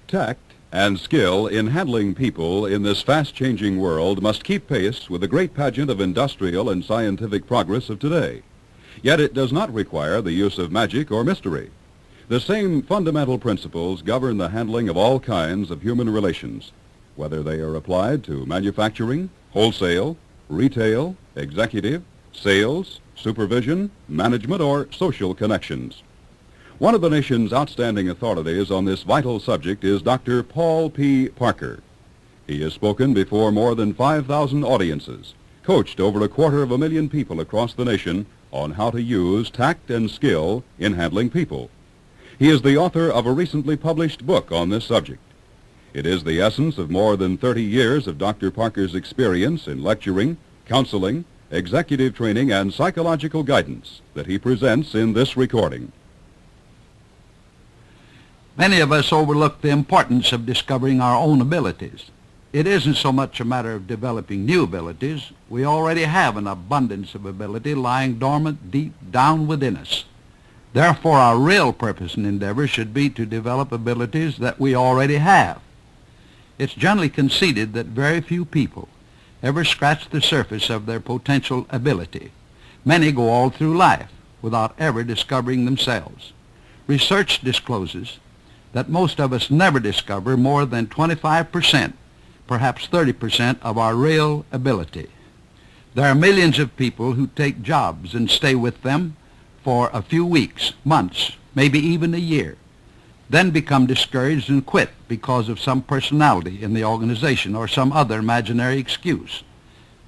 Tact and skill in handling people in this fast-changing world must keep pace with the great pageant of industrial and scientific progress of today. Yet it does not require the use of magic or mystery. The same fundamental principles govern the handling of all kinds of human relations, whether they are applied to manufacturing, wholesale, retail, executive, sales, supervision, management, or social connections. One of the nation's outstanding authorities on this vital subject is Dr. Paul P. Parker. He has spoken before more than 5,000 audiences, coached over 250,000 people across the nation on how to use tact and skill in handling people. He is the author of a recently published book on this subject. It is the essence of more than 30 years of Dr. Parker's experience in lecturing, counseling, executive training, and psychological guidance that he presents in this recording. Many of us overlook the importance of discovering our own abilities. It isn't so much a matter of developing new abilities. We already have an abundance of ability lying dormant deep down within us. Therefore, our real purpose and endeavor should be to develop abilities that we already have. It's generally conceded that very few people ever scratch the surface of their potential ability. Many go all through life without ever discovering themselves. Research discloses that most of us never discover more than 25%, perhaps 30% of our real ability. There are millions of people who take jobs and stay with them for a few weeks, months, maybe even a year, then become discouraged and quit because of some personality in the organization or some other imaginary excuse.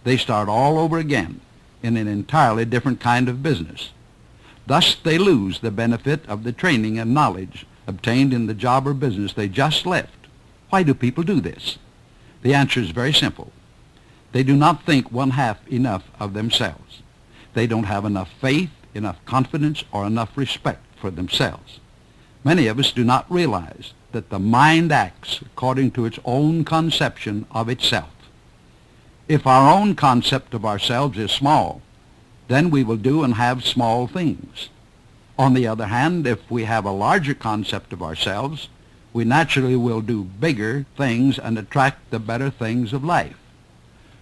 They start all over again in an entirely different kind of business. Thus, they lose the benefit of the training and knowledge obtained in the job or business they just left. Why do people do this? The answer is very simple. They do not think one half enough of themselves. They don't have enough faith, enough confidence, or enough respect for themselves. Many of us do not realize that the mind acts according to its own conception of itself. If our own concept of ourselves is small, then we will do and have small things. On the other hand, if we have a larger concept of ourselves, we naturally will do bigger things and attract the better things of life.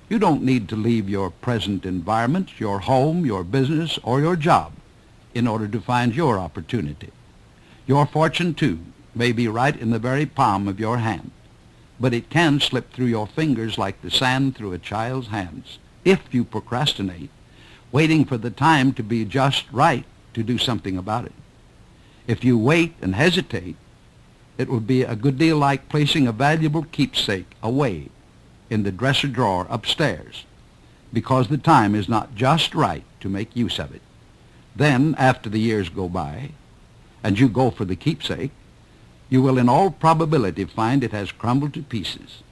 You don't need to leave your present environment, your home, your business, or your job in order to find your opportunity. Your fortune, too, may be right in the very palm of your hand, but it can slip through your fingers like the sand through a child's hands if you procrastinate, waiting for the time to be just right to do something about it. If you wait and hesitate, it will be a good deal like placing a valuable keepsake away in the dresser drawer upstairs because the time is not just right to make use of it. Then, after the years go by, and you go for the keepsake, you will in all probability find it has crumbled to pieces.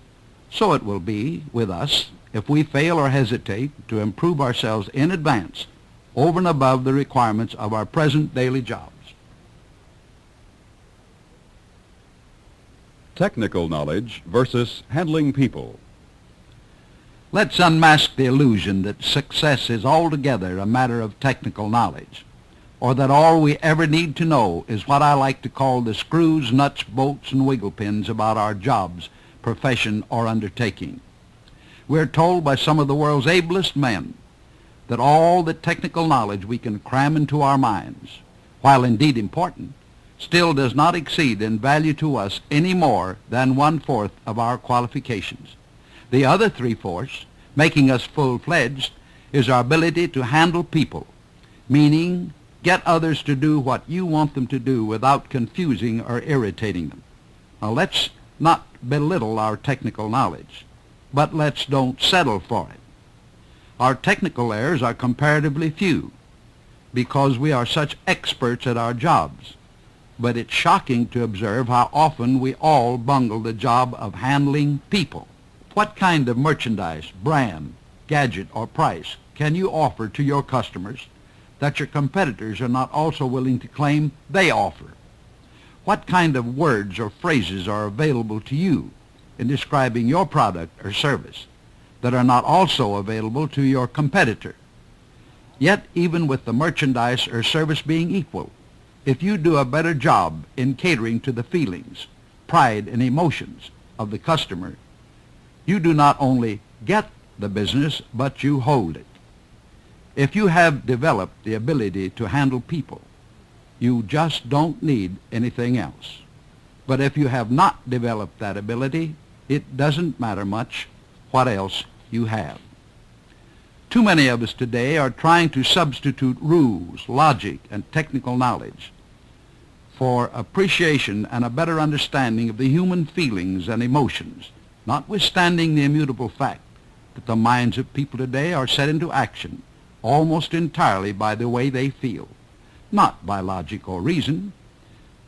So it will be with us if we fail or hesitate to improve ourselves in advance over and above the requirements of our present daily jobs. Technical knowledge versus handling people. Let's unmask the illusion that success is altogether a matter of technical knowledge, or that all we ever need to know is what I like to call the screws, nuts, bolts, and wiggle pins about our jobs, profession, or undertaking. We're told by some of the world's ablest men that all the technical knowledge we can cram into our minds, while indeed important, still does not exceed in value to us any more than 1/4 of our qualifications. The other 3/4, making us full-fledged, is our ability to handle people, meaning get others to do what you want them to do without confusing or irritating them. Now let's not belittle our technical knowledge, but let's don't settle for it. Our technical errors are comparatively few because we are such experts at our jobs, but it's shocking to observe how often we all bungle the job of handling people. What kind of merchandise, brand, gadget, or price can you offer to your customers that your competitors are not also willing to claim they offer? What kind of words or phrases are available to you in describing your product or service that are not also available to your competitor? Yet, even with the merchandise or service being equal, if you do a better job in catering to the feelings, pride and emotions of the customer, you do not only get the business, but you hold it. If you have developed the ability to handle people, you just don't need anything else. But if you have not developed that ability, it doesn't matter much what else you have. Too many of us today are trying to substitute rules, logic, and technical knowledge for appreciation and a better understanding of the human feelings and emotions, notwithstanding the immutable fact that the minds of people today are set into action almost entirely by the way they feel, not by logic or reason.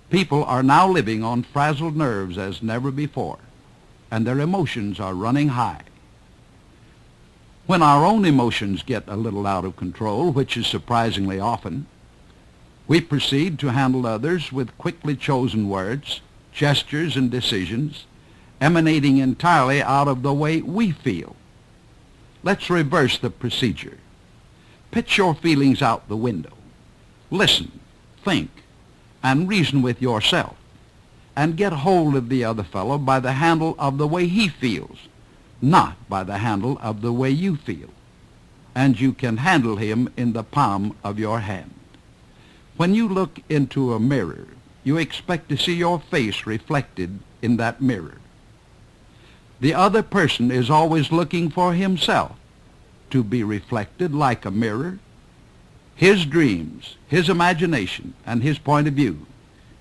People are now living on frazzled nerves as never before, and their emotions are running high. When our own emotions get a little out of control, which is surprisingly often, we proceed to handle others with quickly chosen words, gestures, and decisions emanating entirely out of the way we feel. Let's reverse the procedure. Pitch your feelings out the window. Listen, think, and reason with yourself, and get hold of the other fellow by the handle of the way he feels, not by the handle of the way you feel, and you can handle him in the palm of your hand. When you look into a mirror, you expect to see your face reflected in that mirror. The other person is always looking for himself to be reflected like a mirror. His dreams, his imagination, and his point of view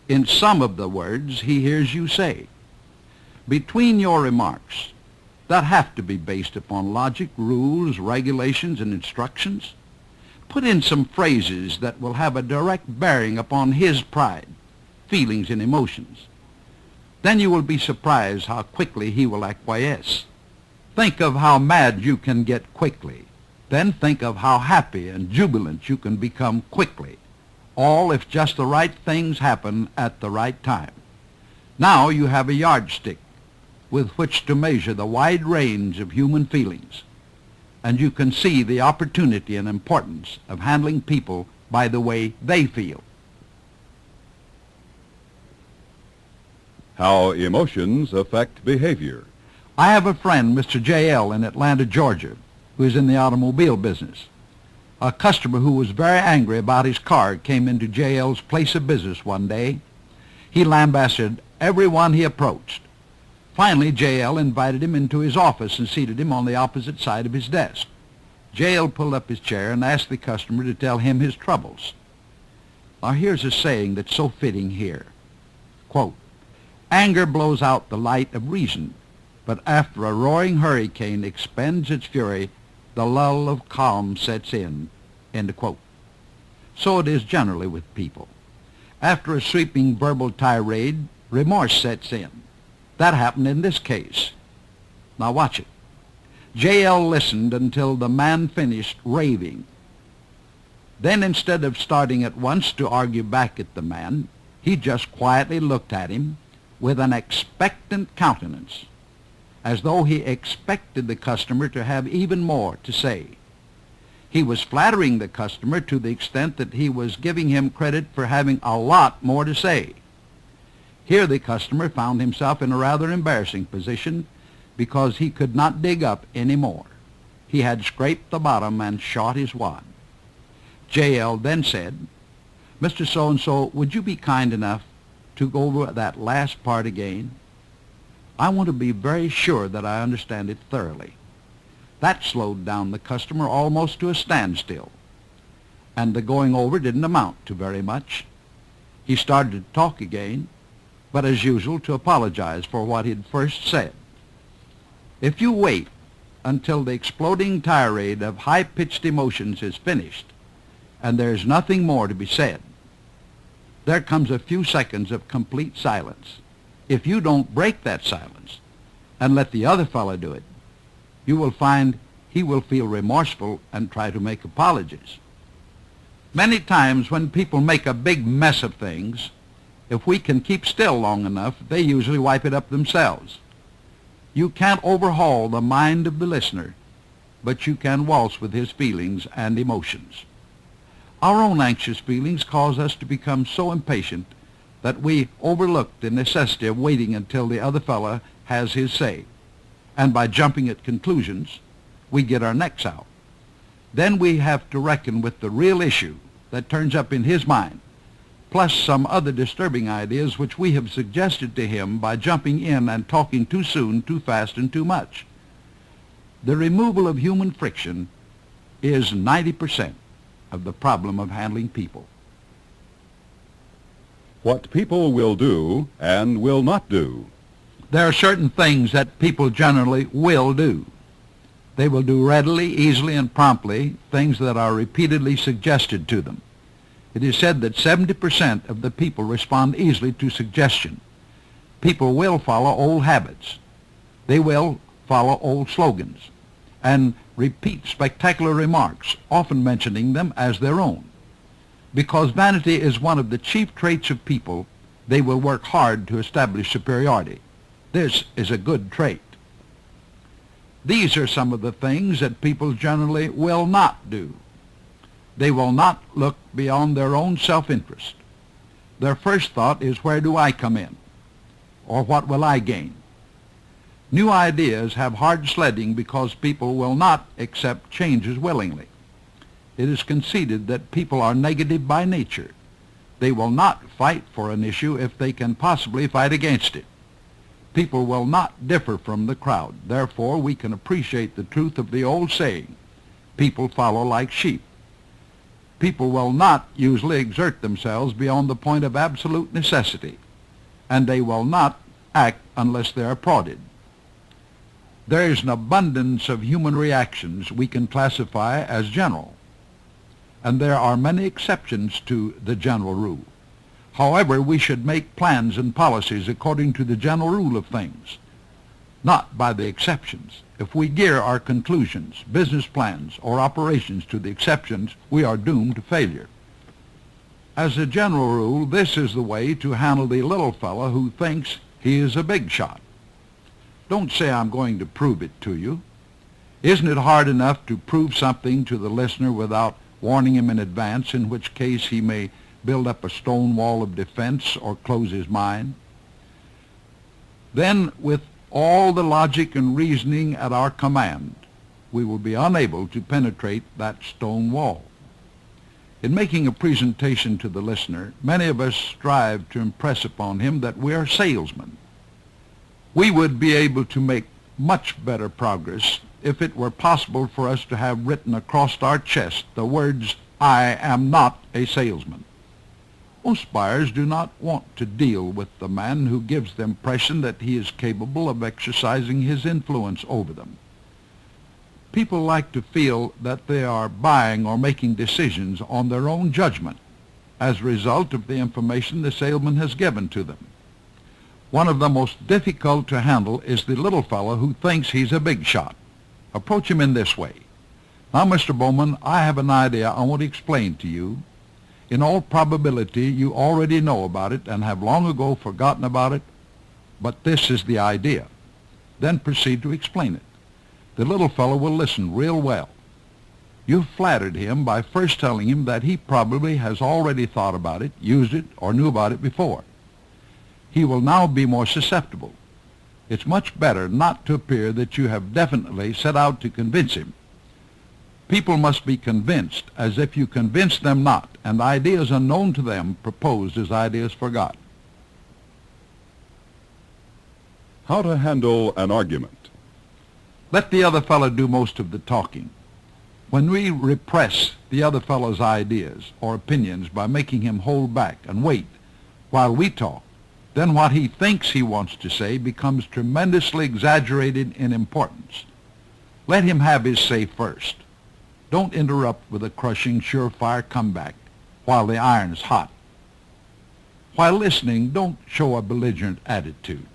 in some of the words he hears you say. Between your remarks that have to be based upon logic, rules, regulations, and instructions, put in some phrases that will have a direct bearing upon his pride, feelings, and emotions. Then you will be surprised how quickly he will acquiesce. Think of how mad you can get quickly. Then think of how happy and jubilant you can become quickly, all if just the right things happen at the right time. Now you have a yardstick with which to measure the wide range of human feelings, and you can see the opportunity and importance of handling people by the way they feel. How emotions affect behavior. I have a friend, Mr. J.L., in Atlanta, Georgia, who is in the automobile business. A customer who was very angry about his car came into J.L.'s place of business one day. He lambasted everyone he approached. Finally, J.L. invited him into his office and seated him on the opposite side of his desk. J.L. pulled up his chair and asked the customer to tell him his troubles. Now here's a saying that's so fitting here. Quote, "Anger blows out the light of reason, but after a roaring hurricane expends its fury, the lull of calm sets in." End of quote. So it is generally with people. After a sweeping verbal tirade, remorse sets in. That happened in this case. Now watch it. J.L. listened until the man finished raving. Then instead of starting at once to argue back at the man, he just quietly looked at him with an expectant countenance, as though he expected the customer to have even more to say. He was flattering the customer to the extent that he was giving him credit for having a lot more to say. Here the customer found himself in a rather embarrassing position because he could not dig up any more. He had scraped the bottom and shot his wad. J.L. then said, "Mr. So-and-so, would you be kind enough to go over that last part again? I want to be very sure that I understand it thoroughly." That slowed down the customer almost to a standstill, and the going over didn't amount to very much. He started to talk again, but as usual to apologize for what he'd first said. If you wait until the exploding tirade of high-pitched emotions is finished and there's nothing more to be said, there comes a few seconds of complete silence. If you don't break that silence and let the other fellow do it, you will find he will feel remorseful and try to make apologies. Many times when people make a big mess of things, if we can keep still long enough, they usually wipe it up themselves. You can't overhaul the mind of the listener, but you can waltz with his feelings and emotions. Our own anxious feelings cause us to become so impatient that we overlook the necessity of waiting until the other fellow has his say, and by jumping at conclusions, we get our necks out. Then we have to reckon with the real issue that turns up in his mind, plus some other disturbing ideas which we have suggested to him by jumping in and talking too soon, too fast, and too much. The removal of human friction is 90% of the problem of handling people. What people will do and will not do. There are certain things that people generally will do. They will do readily, easily, and promptly things that are repeatedly suggested to them. It is said that 70% of the people respond easily to suggestion. People will follow old habits. They will follow old slogans and repeat spectacular remarks, often mentioning them as their own. Because vanity is one of the chief traits of people, they will work hard to establish superiority. This is a good trait. These are some of the things that people generally will not do. They will not look beyond their own self-interest. Their first thought is, where do I come in? Or what will I gain? New ideas have hard sledding because people will not accept changes willingly. It is conceded that people are negative by nature. They will not fight for an issue if they can possibly fight against it. People will not differ from the crowd. Therefore, we can appreciate the truth of the old saying, people follow like sheep. People will not usually exert themselves beyond the point of absolute necessity, and they will not act unless they are prodded. There is an abundance of human reactions we can classify as general, and there are many exceptions to the general rule. However, we should make plans and policies according to the general rule of things, not by the exceptions. If we gear our conclusions, business plans, or operations to the exceptions, we are doomed to failure. As a general rule, this is the way to handle the little fellow who thinks he is a big shot. Don't say, I'm going to prove it to you. Isn't it hard enough to prove something to the listener without warning him in advance, in which case he may build up a stone wall of defense or close his mind? Then, with all the logic and reasoning at our command, we will be unable to penetrate that stone wall. In making a presentation to the listener, many of us strive to impress upon him that we are salesmen. We would be able to make much better progress if it were possible for us to have written across our chest the words, I am not a salesman. Most buyers do not want to deal with the man who gives the impression that he is capable of exercising his influence over them. People like to feel that they are buying or making decisions on their own judgment as a result of the information the salesman has given to them. One of the most difficult to handle is the little fellow who thinks he's a big shot. Approach him in this way. Now, Mr. Bowman, I have an idea I want to explain to you. In all probability, you already know about it and have long ago forgotten about it, but this is the idea. Then proceed to explain it. The little fellow will listen real well. You've flattered him by first telling him that he probably has already thought about it, used it, or knew about it before. He will now be more susceptible. It's much better not to appear that you have definitely set out to convince him. People must be convinced as if you convinced them not, and ideas unknown to them proposed as ideas forgot. How to handle an argument. Let the other fellow do most of the talking. When we repress the other fellow's ideas or opinions by making him hold back and wait while we talk, then what he thinks he wants to say becomes tremendously exaggerated in importance. Let him have his say first. Don't interrupt with a crushing, surefire comeback while the iron's hot. While listening, don't show a belligerent attitude.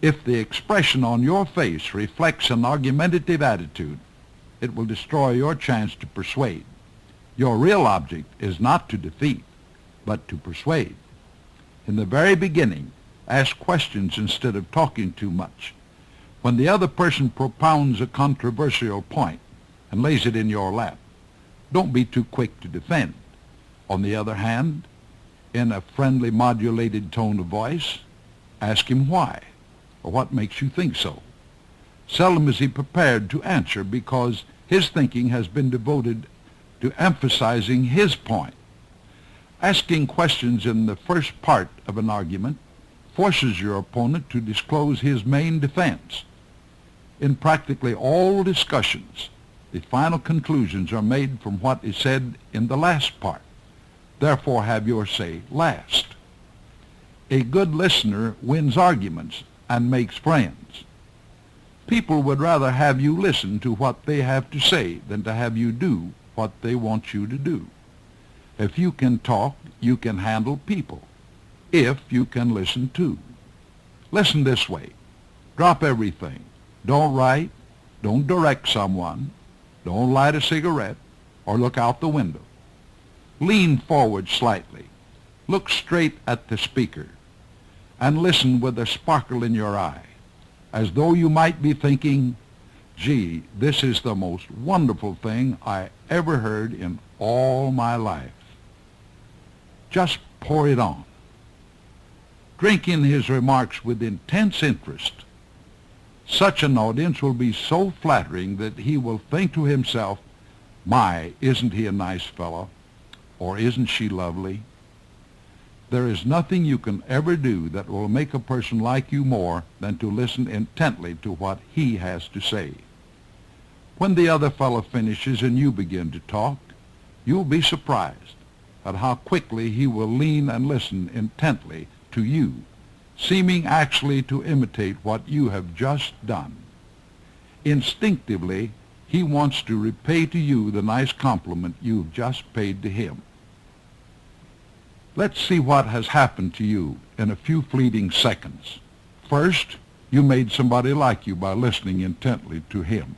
If the expression on your face reflects an argumentative attitude, it will destroy your chance to persuade. Your real object is not to defeat, but to persuade. In the very beginning, ask questions instead of talking too much. When the other person propounds a controversial point and lays it in your lap, don't be too quick to defend. On the other hand, in a friendly modulated tone of voice, ask him why, or what makes you think so. Seldom is he prepared to answer because his thinking has been devoted to emphasizing his point. Asking questions in the first part of an argument forces your opponent to disclose his main defense. In practically all discussions, the final conclusions are made from what is said in the last part. Therefore, have your say last. A good listener wins arguments and makes friends. People would rather have you listen to what they have to say than to have you do what they want you to do. If you can talk, you can handle people. If you can listen too. Listen this way. Drop everything. Don't write. Don't direct someone. Don't light a cigarette or look out the window. Lean forward slightly. Look straight at the speaker and listen with a sparkle in your eye, as though you might be thinking, gee, this is the most wonderful thing I ever heard in all my life. Just pour it on. Drink in his remarks with intense interest. Such an audience will be so flattering that he will think to himself, my, isn't he a nice fellow? Or isn't she lovely? There is nothing you can ever do that will make a person like you more than to listen intently to what he has to say. When the other fellow finishes and you begin to talk, you'll be surprised at how quickly he will lean and listen intently to you, seeming actually to imitate what you have just done. Instinctively, he wants to repay to you the nice compliment you've just paid to him. Let's see what has happened to you in a few fleeting seconds. First, you made somebody like you by listening intently to him.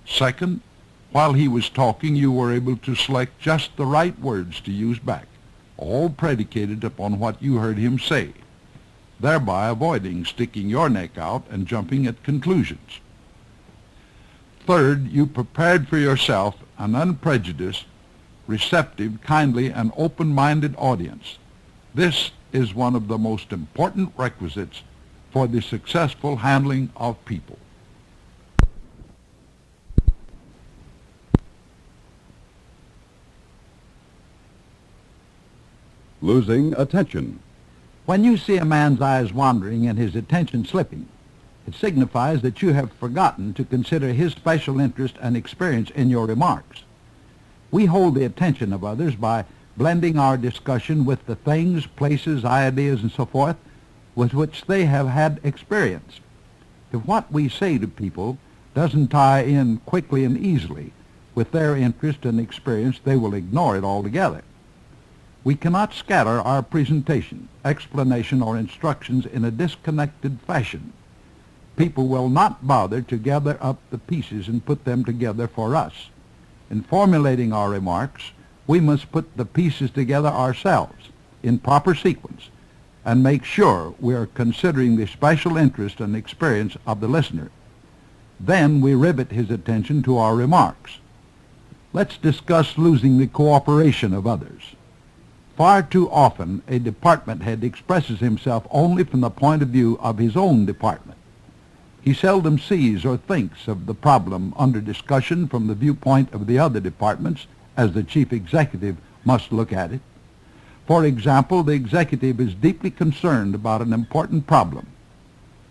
Second, while he was talking, you were able to select just the right words to use back, all predicated upon what you heard him say, thereby avoiding sticking your neck out and jumping at conclusions. Third, you prepared for yourself an unprejudiced, receptive, kindly, and open-minded audience. This is one of the most important requisites for the successful handling of people. Losing attention. When you see a man's eyes wandering and his attention slipping, it signifies that you have forgotten to consider his special interest and experience in your remarks. We hold the attention of others by blending our discussion with the things, places, ideas, and so forth with which they have had experience. If what we say to people doesn't tie in quickly and easily with their interest and experience, they will ignore it altogether. We cannot scatter our presentation, explanation, or instructions in a disconnected fashion. People will not bother to gather up the pieces and put them together for us. In formulating our remarks, we must put the pieces together ourselves in proper sequence and make sure we are considering the special interest and experience of the listener. Then we rivet his attention to our remarks. Let's discuss losing the cooperation of others. Far too often, a department head expresses himself only from the point of view of his own department. He seldom sees or thinks of the problem under discussion from the viewpoint of the other departments, as the chief executive must look at it. For example, the executive is deeply concerned about an important problem.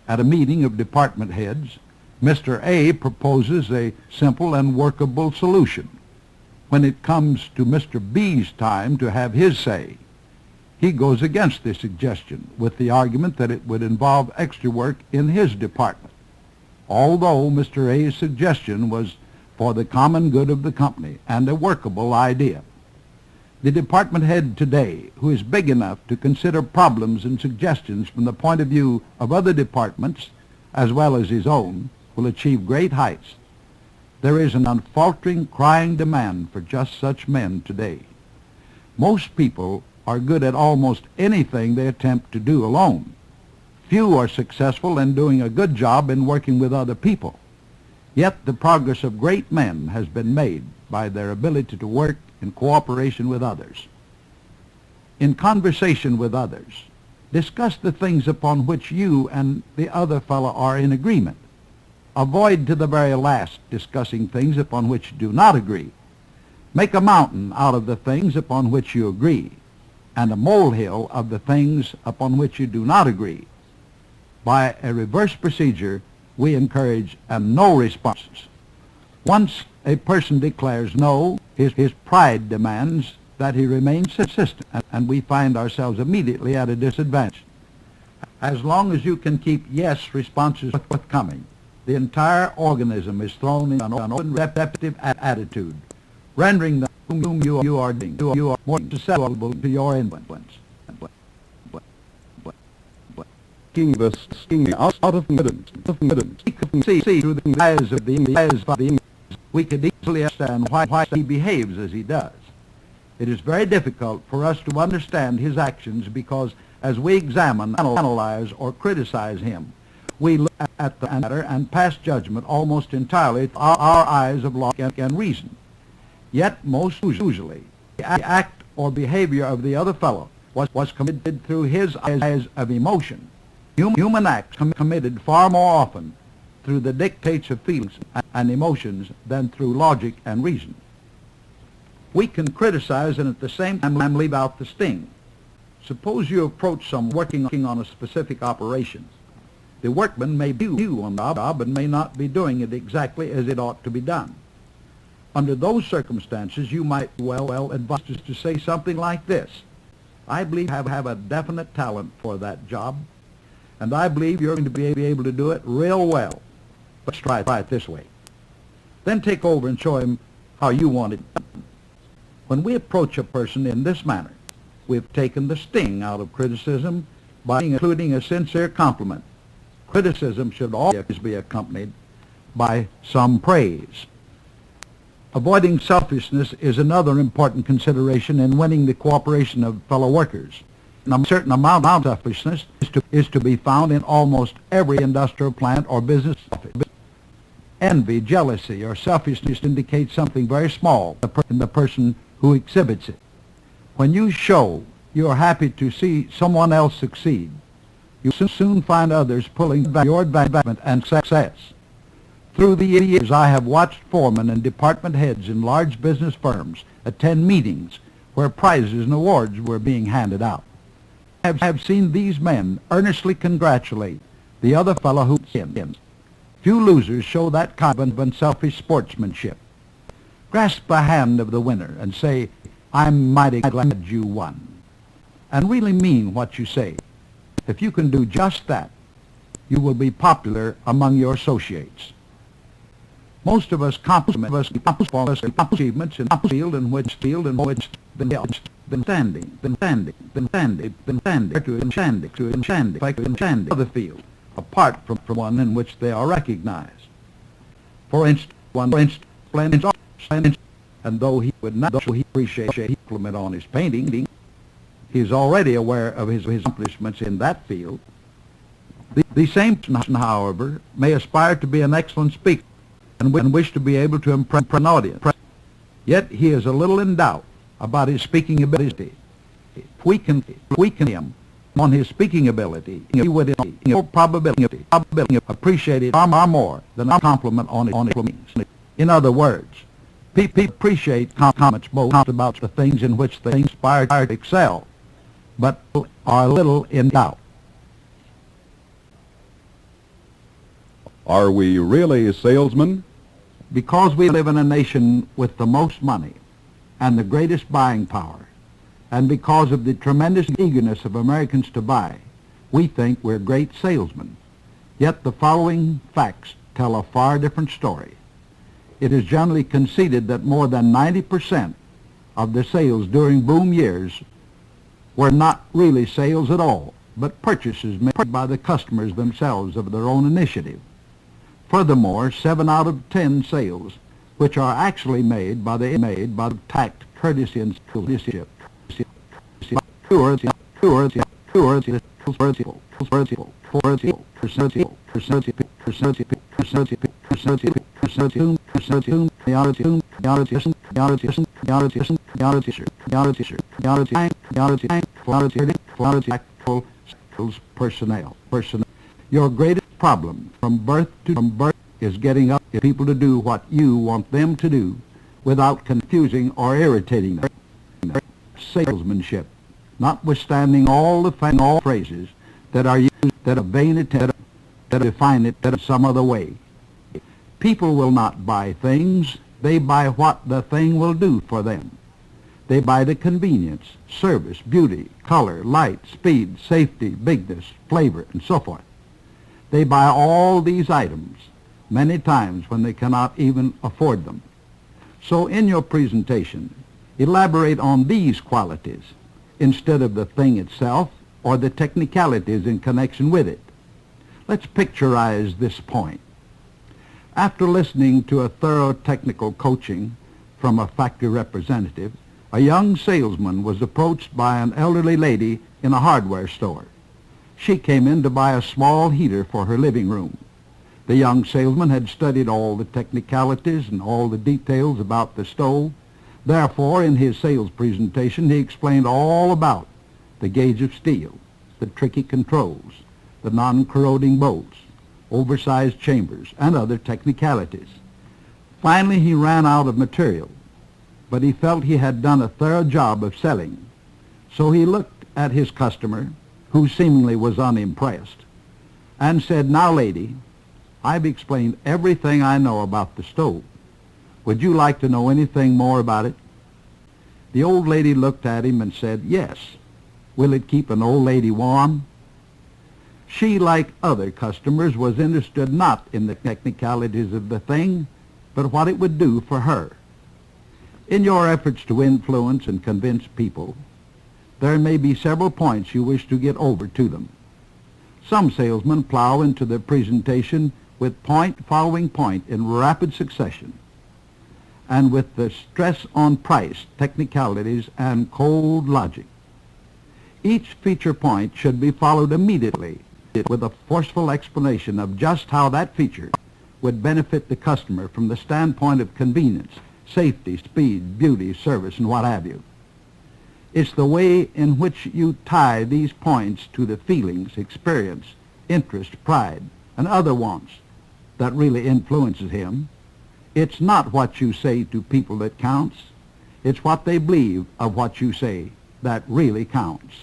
At a meeting of department heads, Mr. A proposes a simple and workable solution. When it comes to Mr. B's time to have his say, he goes against the suggestion with the argument that it would involve extra work in his department, although Mr. A's suggestion was for the common good of the company and a workable idea. The department head today, who is big enough to consider problems and suggestions from the point of view of other departments as well as his own, will achieve great heights. There is an unfaltering, crying demand for just such men today. Most people are good at almost anything they attempt to do alone. Few are successful in doing a good job in working with other people. Yet the progress of great men has been made by their ability to work in cooperation with others. In conversation with others, discuss the things upon which you and the other fellow are in agreement. Avoid to the very last discussing things upon which you do not agree. Make a mountain out of the things upon which you agree, and a molehill of the things upon which you do not agree. By a reverse procedure, we encourage a no response. Once a person declares no, his pride demands that he remains consistent, and we find ourselves immediately at a disadvantage. As long as you can keep yes responses forthcoming, the entire organism is thrown in an open receptive attitude, rendering them whom you are doing, you are more susceptible to your influence. Taking the sting out of evidence. We could see through the eyes of the we could easily understand why he behaves as he does. It is very difficult for us to understand his actions because as we examine, analyze, or criticize him, we look at the matter and pass judgment almost entirely through our eyes of logic and reason. Yet, most usually, the act or behavior of the other fellow was committed through his eyes of emotion. Human acts committed far more often through the dictates of feelings and emotions than through logic and reason. We can criticize and at the same time leave out the sting. Suppose you approach someone working on a specific operation. The workman may be new on the job and may not be doing it exactly as it ought to be done. Under those circumstances, you might well advise to say something like this: I believe I have a definite talent for that job, and I believe you're going to be able to do it real well. Let's try it this way. Then take over and show him how you want it done. When we approach a person in this manner, we've taken the sting out of criticism by including a sincere compliment. Criticism should always be accompanied by some praise. Avoiding selfishness is another important consideration in winning the cooperation of fellow workers. A certain amount of selfishness is to be found in almost every industrial plant or business office. Envy, jealousy, or selfishness indicates something very small in the person who exhibits it. When you show you are happy to see someone else succeed, you soon find others pulling your advancement and success. Through the years, I have watched foremen and department heads in large business firms attend meetings where prizes and awards were being handed out. I have seen these men earnestly congratulate the other fellow who wins. Few losers show that kind of unselfish sportsmanship. Grasp the hand of the winner and say, I'm mighty glad you won, and really mean what you say. If you can do just that, you will be popular among your associates. Most of us compliment us for achievements in the field in which been standing, other field, apart from one in which they are recognized. For instance, and though he would not appreciate a compliment on his painting, he is already aware of his accomplishments in that field. The same person, however, may aspire to be an excellent speaker and wish to be able to impress an audience. Yet he is a little in doubt about his speaking ability. If we can him on his speaking ability, he would in all probability appreciate it far more than a compliment on his wings. In other words, people appreciate comments both about the things in which they aspire to excel, but are a little in doubt. Are we really salesmen? Because we live in a nation with the most money and the greatest buying power, and because of the tremendous eagerness of Americans to buy, we think we're great salesmen. Yet the following facts tell a far different story. It is generally conceded that more than 90% of the sales during boom years were not really sales at all, but purchases made by the customers themselves of their own initiative. Furthermore, 7 out of 10 sales, which are actually made by the tact, courtesy, and stewardship, personnel. Your greatest problem from birth is getting up people to do what you want them to do without confusing or irritating them. Salesmanship, notwithstanding all the phrases that are used that are vain attempt to define it some other way. People will not buy things, they buy what the thing will do for them. They buy the convenience, service, beauty, color, light, speed, safety, bigness, flavor, and so forth. They buy all these items many times when they cannot even afford them. So in your presentation, elaborate on these qualities instead of the thing itself or the technicalities in connection with it. Let's picturize this point. After listening to a thorough technical coaching from a factory representative, a young salesman was approached by an elderly lady in a hardware store. She came in to buy a small heater for her living room. The young salesman had studied all the technicalities and all the details about the stove. Therefore, in his sales presentation, he explained all about the gauge of steel, the tricky controls, the non-corroding bolts, oversized chambers, and other technicalities. Finally, he ran out of material, but he felt he had done a thorough job of selling. So he looked at his customer, who seemingly was unimpressed, and said, "Now, lady, I've explained everything I know about the stove. Would you like to know anything more about it?" The old lady looked at him and said, "Yes. Will it keep an old lady warm?" She, like other customers, was interested not in the technicalities of the thing, but what it would do for her. In your efforts to influence and convince people, there may be several points you wish to get over to them. Some salesmen plow into their presentation with point following point in rapid succession, and with the stress on price, technicalities, and cold logic. Each feature point should be followed immediately with a forceful explanation of just how that feature would benefit the customer from the standpoint of convenience, safety, speed, beauty, service, and what have you. It's the way in which you tie these points to the feelings, experience, interest, pride, and other wants that really influences him. It's not what you say to people that counts. It's what they believe of what you say that really counts.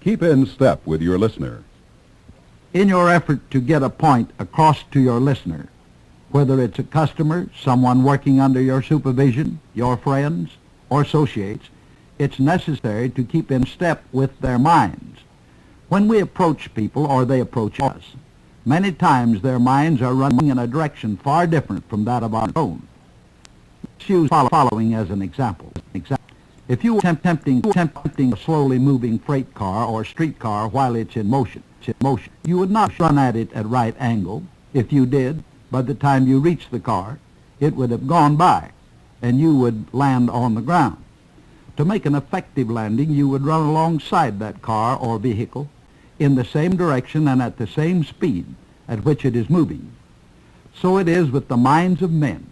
Keep in step with your listener. In your effort to get a point across to your listener, whether it's a customer, someone working under your supervision, your friends, or associates, it's necessary to keep in step with their minds. When we approach people or they approach us, many times their minds are running in a direction far different from that of our own. Let's use following as an example. If you were attempting a slowly moving freight car or streetcar while it's in motion, you would not run at it at right angle. If you did, by the time you reached the car, it would have gone by, and you would land on the ground. To make an effective landing, you would run alongside that car or vehicle in the same direction and at the same speed at which it is moving. So it is with the minds of men.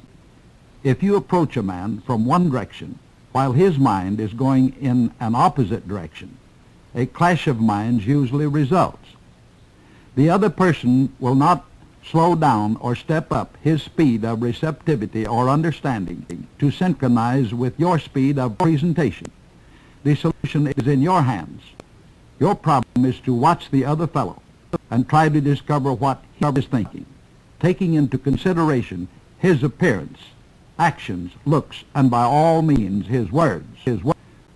If you approach a man from one direction while his mind is going in an opposite direction, a clash of minds usually results. The other person will not slow down or step up his speed of receptivity or understanding to synchronize with your speed of presentation. The solution is in your hands. Your problem is to watch the other fellow and try to discover what he is thinking, taking into consideration his appearance, actions, looks, and by all means his words.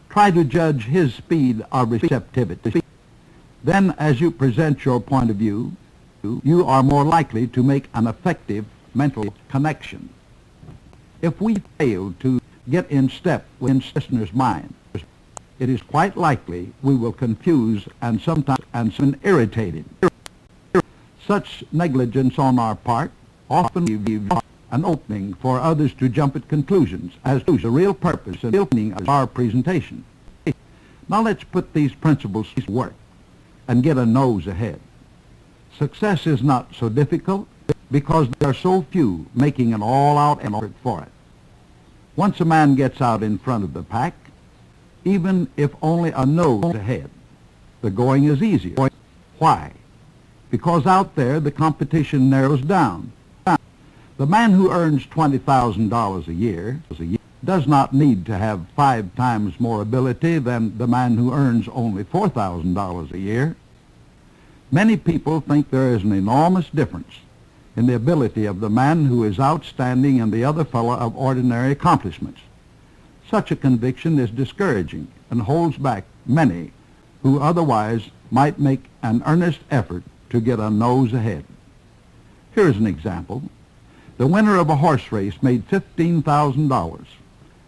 Try to judge his speed of receptivity. Then, as you present your point of view, you are more likely to make an effective mental connection. If we fail to get in step with the listener's mind, it is quite likely we will confuse and sometimes irritate him. Such negligence on our part often leaves an opening for others to jump at conclusions as to the real purpose and meaning of our presentation. Now let's put these principles to work and get a nose ahead. Success is not so difficult because there are so few making an all-out effort for it. Once a man gets out in front of the pack, even if only a nose ahead, the going is easier. Why? Because out there the competition narrows down. The man who earns $20,000 a year does not need to have 5 times more ability than the man who earns only $4,000 a year. Many people think there is an enormous difference in the ability of the man who is outstanding and the other fellow of ordinary accomplishments. Such a conviction is discouraging and holds back many who otherwise might make an earnest effort to get a nose ahead. Here is an example. The winner of a horse race made $15,000,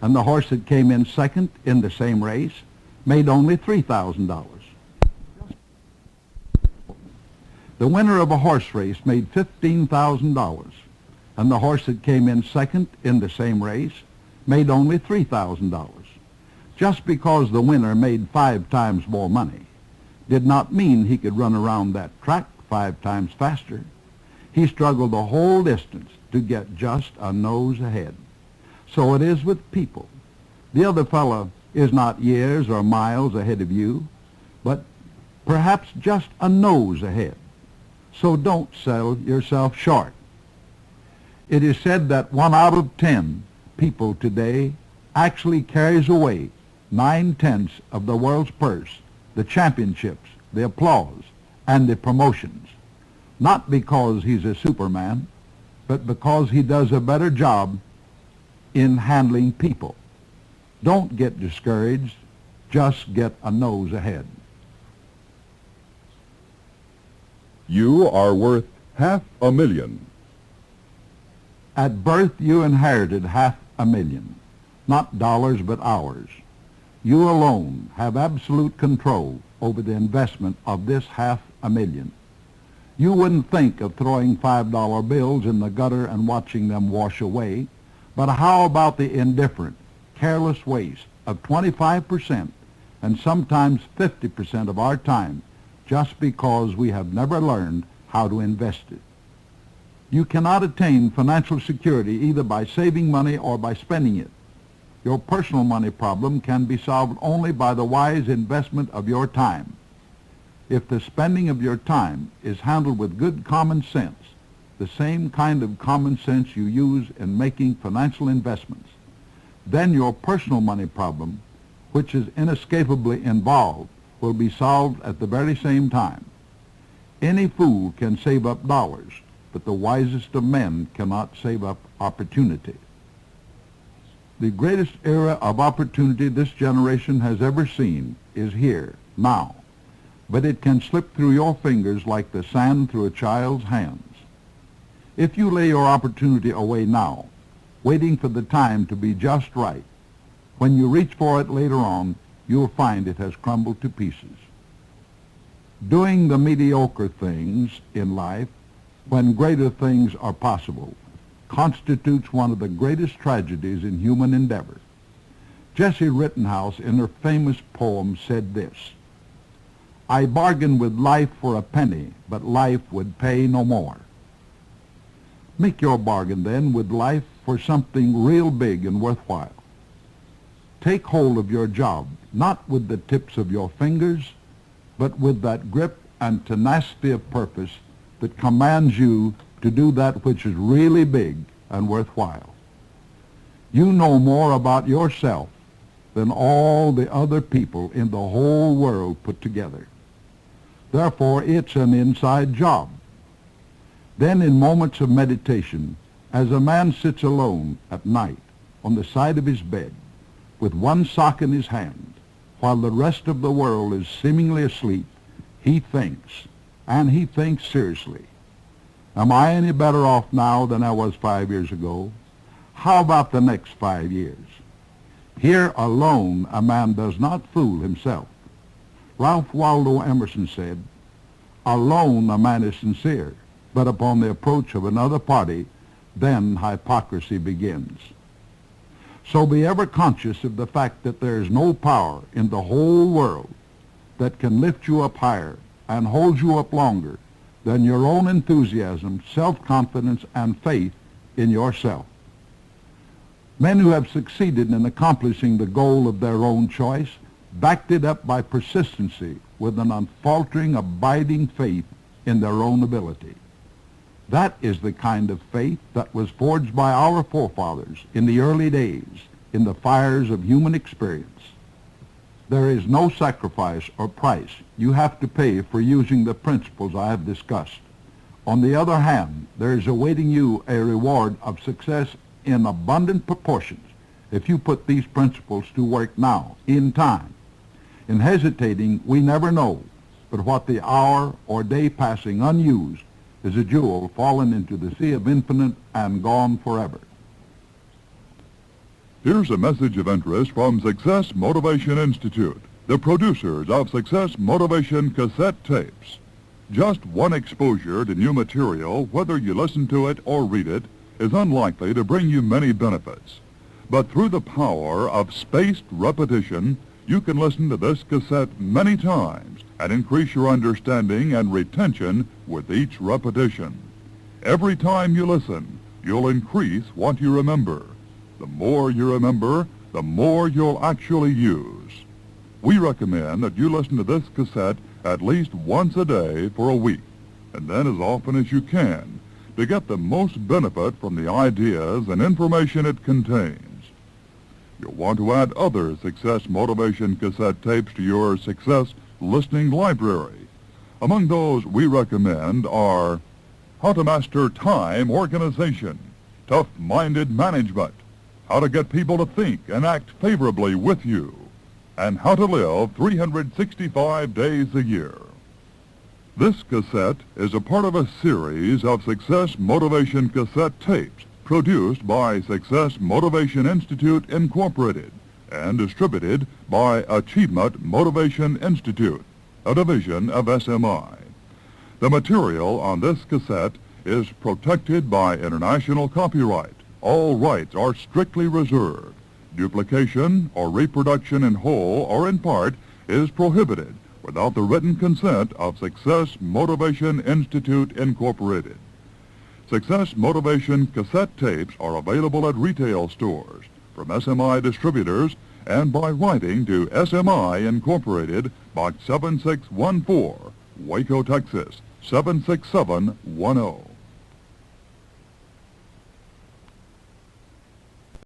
and the horse that came in second in the same race made only $3,000. The winner of a horse race made $15,000, and the horse that came in second in the same race made only $3,000. Just because the winner made 5 times more money did not mean he could run around that track 5 times faster. He struggled the whole distance to get just a nose ahead. So it is with people. The other fellow is not years or miles ahead of you, but perhaps just a nose ahead. So don't sell yourself short. It is said that 1 out of 10 people today actually carries away 9/10 of the world's purse, the championships, the applause, and the promotions. Not because he's a superman, but because he does a better job in handling people. Don't get discouraged. Just get a nose ahead. You are worth $500,000. At birth, you inherited $500,000, not dollars but hours. You alone have absolute control over the investment of this $500,000. You wouldn't think of throwing $5 bills in the gutter and watching them wash away, but how about the indifferent, careless waste of 25% and sometimes 50% of our time just because we have never learned how to invest it? You cannot attain financial security either by saving money or by spending it. Your personal money problem can be solved only by the wise investment of your time. If the spending of your time is handled with good common sense, the same kind of common sense you use in making financial investments, then your personal money problem, which is inescapably involved, will be solved at the very same time. Any fool can save up dollars, but the wisest of men cannot save up opportunity. The greatest era of opportunity this generation has ever seen is here, now, but it can slip through your fingers like the sand through a child's hands. If you lay your opportunity away now, waiting for the time to be just right, when you reach for it later on, you'll find it has crumbled to pieces. Doing the mediocre things in life when greater things are possible constitutes one of the greatest tragedies in human endeavor. Jessie Rittenhouse in her famous poem said this: "I bargained with life for a penny, but life would pay no more." Make your bargain then with life for something real big and worthwhile. Take hold of your job, not with the tips of your fingers, but with that grip and tenacity of purpose that commands you to do that which is really big and worthwhile. You know more about yourself than all the other people in the whole world put together. Therefore, it's an inside job. Then in moments of meditation, as a man sits alone at night on the side of his bed with one sock in his hand, while the rest of the world is seemingly asleep, he thinks, and he thinks seriously. Am I any better off now than I was 5 years ago? How about the next 5 years? Here alone a man does not fool himself. Ralph Waldo Emerson said, "Alone a man is sincere, but upon the approach of another party, then hypocrisy begins." So be ever conscious of the fact that there is no power in the whole world that can lift you up higher and hold you up longer than your own enthusiasm, self-confidence, and faith in yourself. Men who have succeeded in accomplishing the goal of their own choice backed it up by persistency with an unfaltering, abiding faith in their own ability. That is the kind of faith that was forged by our forefathers in the early days in the fires of human experience. There is no sacrifice or price you have to pay for using the principles I have discussed. On the other hand, there is awaiting you a reward of success in abundant proportions if you put these principles to work now, in time. In hesitating, we never know, but what the hour or day passing unused is a jewel fallen into the sea of infinite and gone forever. Here's a message of interest from Success Motivation Institute, the producers of Success Motivation cassette tapes. Just one exposure to new material, whether you listen to it or read it, is unlikely to bring you many benefits. But through the power of spaced repetition, you can listen to this cassette many times and increase your understanding and retention with each repetition. Every time you listen, you'll increase what you remember. The more you remember, the more you'll actually use. We recommend that you listen to this cassette at least once a day for a week, and then as often as you can, to get the most benefit from the ideas and information it contains. You'll want to add other Success Motivation cassette tapes to your Success listening library. Among those we recommend are How to Master Time Organization, Tough-Minded Management, How to Get People to Think and Act Favorably with You, and How to Live 365 Days a Year. This cassette is a part of a series of Success Motivation cassette tapes produced by Success Motivation Institute, Incorporated, and distributed by Achievement Motivation Institute, a division of SMI. The material on this cassette is protected by international copyright. All rights are strictly reserved. Duplication or reproduction in whole or in part is prohibited without the written consent of Success Motivation Institute, Incorporated. Success Motivation cassette tapes are available at retail stores, from SMI distributors, and by writing to SMI Incorporated, Box 7614, Waco, Texas, 76710.